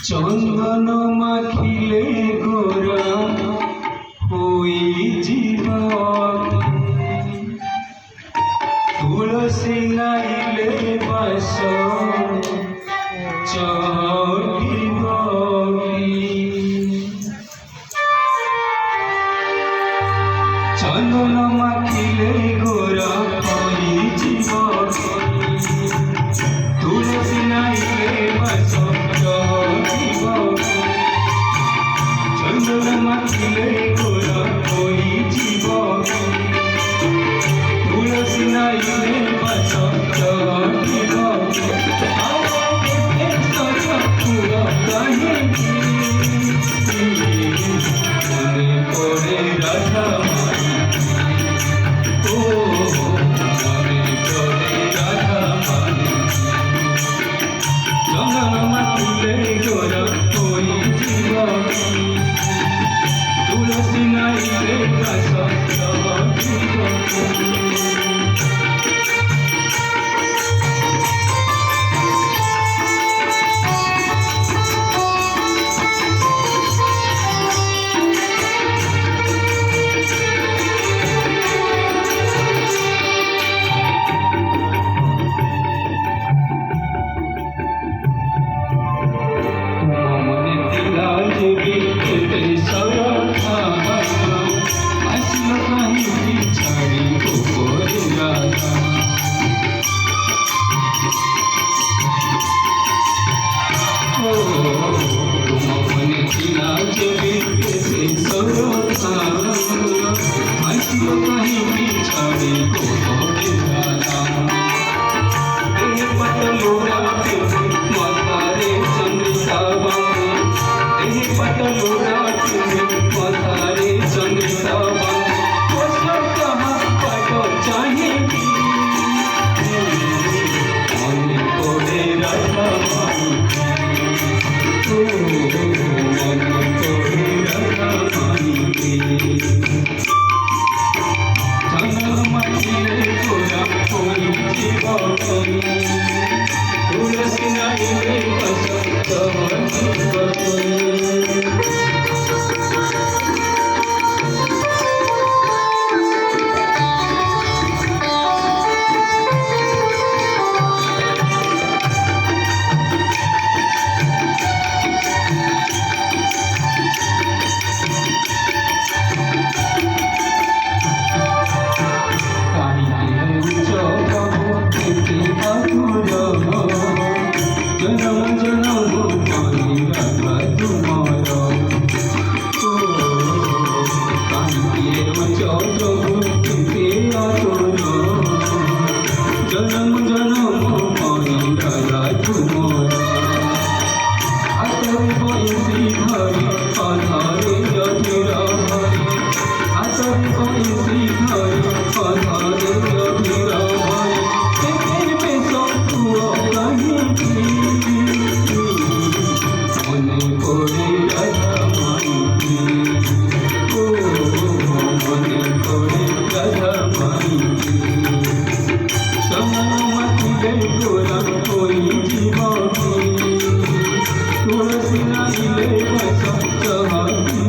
চন্দন মাখিলে গোরা হই জীবতি, তুলসী নাইলে বাস চলিবি। চন্দন মাখিলে গোরা হই জীবতি, তুলসী নাইলে বাস চলিবি। চন্দন মাখিলে গোরা হই জীবতি, তুলসী নাইলে বাস চলিবি। মনে পড়ে রাধা মাই, ও মনে পড়ে রাধা মাই। চন্দন মাখিলে গোরা হই জীবতি, তুলসী নাইলে বাস চলিবি। तुलसी नाइले बस